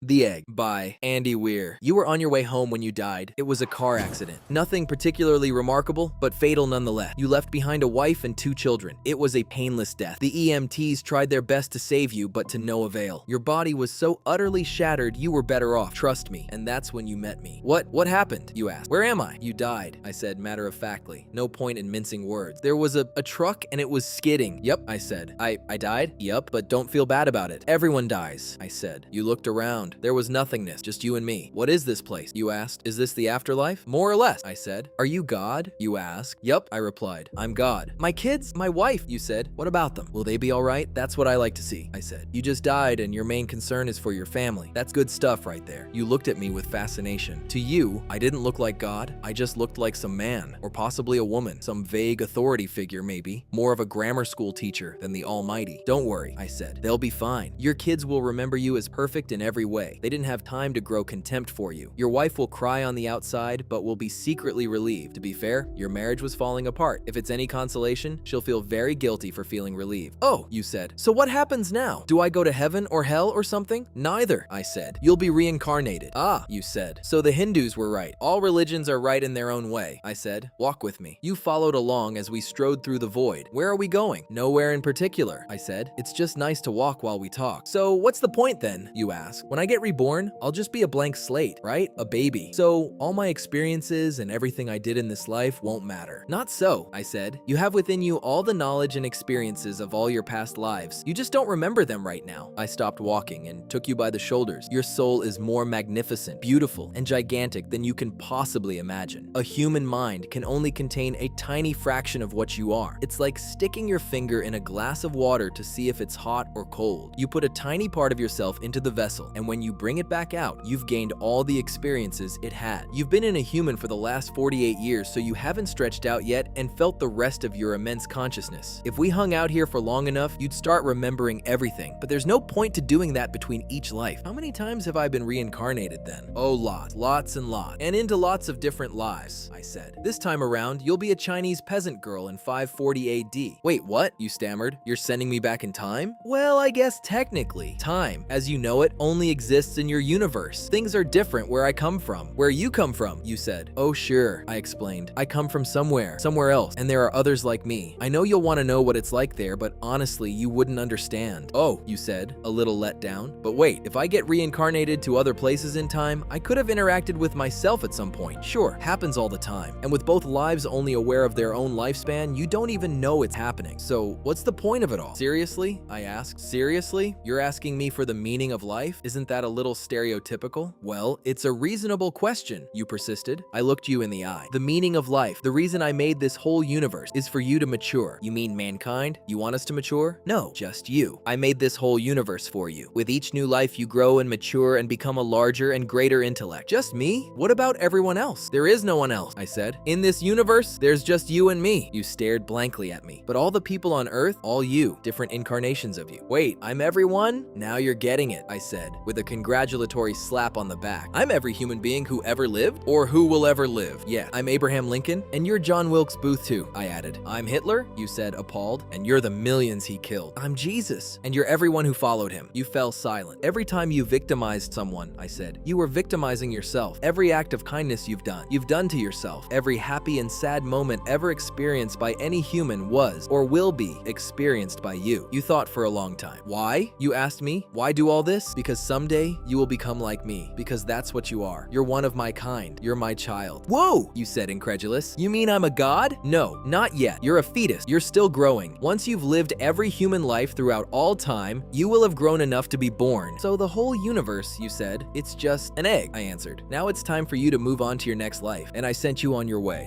The Egg by Andy Weir. You were on your way home when you died. It was a car accident. Nothing particularly remarkable, but fatal nonetheless. You left behind a wife and 2 children. It was a painless death. The EMTs tried their best to save you, but to no avail. Your body was so utterly shattered, you were better off. Trust me. And that's when you met me. What happened? You asked. Where am I? You died, I said matter-of-factly. No point in mincing words. There was a truck and it was skidding. Yep, I said. I died? Yep, but don't feel bad about it. Everyone dies, I said. You looked around. There was nothingness, just you and me. What is this place? You asked. Is this the afterlife? More or less, I said. Are you God? You asked. Yup, I replied. I'm God. My kids? My wife? You said. What about them? Will they be alright? That's what I like to see, I said. You just died and your main concern is for your family. That's good stuff right there. You looked at me with fascination. To you, I didn't look like God. I just looked like some man, or possibly a woman, some vague authority figure maybe, more of a grammar school teacher than the Almighty. Don't worry, I said. They'll be fine. Your kids will remember you as perfect in every way. They didn't have time to grow contempt for you. Your wife will cry on the outside, but will be secretly relieved. To be fair, your marriage was falling apart. If it's any consolation, she'll feel very guilty for feeling relieved. Oh, you said. So what happens now? Do I go to heaven or hell or something? Neither, I said. You'll be reincarnated. Ah, you said. So the Hindus were right. All religions are right in their own way, I said. Walk with me. You followed along as we strode through the void. Where are we going? Nowhere in particular, I said. It's just nice to walk while we talk. So what's the point then? You ask. When I get reborn, I'll just be a blank slate, right? A baby. So all my experiences and everything I did in this life won't matter. Not so, I said. You have within you all the knowledge and experiences of all your past lives. You just don't remember them right now. I stopped walking and took you by the shoulders. Your soul is more magnificent, beautiful, and gigantic than you can possibly imagine. A human mind can only contain a tiny fraction of what you are. It's like sticking your finger in a glass of water to see if it's hot or cold. You put a tiny part of yourself into the vessel, and when you bring it back out, you've gained all the experiences it had. You've been in a human for the last 48 years, so you haven't stretched out yet and felt the rest of your immense consciousness. If we hung out here for long enough, you'd start remembering everything, but there's no point to doing that between each life. How many times have I been reincarnated then? Oh, lots and lots, and into lots of different lives, I said. This time around, you'll be a Chinese peasant girl in 540 AD. Wait, what? You stammered. You're sending me back in time? Well, I guess technically. Time, as you know it, only exists in your universe. Things are different where I come from. Where you come from, you said. Oh sure, I explained. I come from somewhere else, and there are others like me. I know you'll want to know what it's like there, but honestly, you wouldn't understand. Oh, you said, a little let down. But wait, if I get reincarnated to other places in time, I could have interacted with myself at some point. Sure, happens all the time. And with both lives only aware of their own lifespan, you don't even know it's happening. So what's the point of it all? Seriously? I asked. Seriously? You're asking me for the meaning of life? Isn't that a little stereotypical? Well, it's a reasonable question, you persisted. I looked you in the eye. The meaning of life, the reason I made this whole universe, is for you to mature. You mean mankind? You want us to mature? No, just you. I made this whole universe for you. With each new life, you grow and mature and become a larger and greater intellect. Just me? What about everyone else? There is no one else, I said. In this universe, there's just you and me. You stared blankly at me. But all the people on Earth, all you, different incarnations of you. Wait, I'm everyone? Now you're getting it, I said, with a congratulatory slap on the back. I'm every human being who ever lived, or who will ever live. Yeah, I'm Abraham Lincoln, and you're John Wilkes Booth too, I added. I'm Hitler, you said, appalled, and you're the millions he killed. I'm Jesus, and you're everyone who followed him. You fell silent. Every time you victimized someone, I said, you were victimizing yourself. Every act of kindness you've done to yourself. Every happy and sad moment ever experienced by any human was, or will be, experienced by you. You thought for a long time. Why? You asked me. Why do all this? Because someday you will become like me, because that's what you are. You're one of my kind. You're my child. Whoa, you said, incredulous. You mean I'm a god? No, not yet. You're a fetus. You're still growing. Once you've lived every human life throughout all time, you will have grown enough to be born. So the whole universe, you said, it's just an egg, I answered. Now it's time for you to move on to your next life, and I sent you on your way.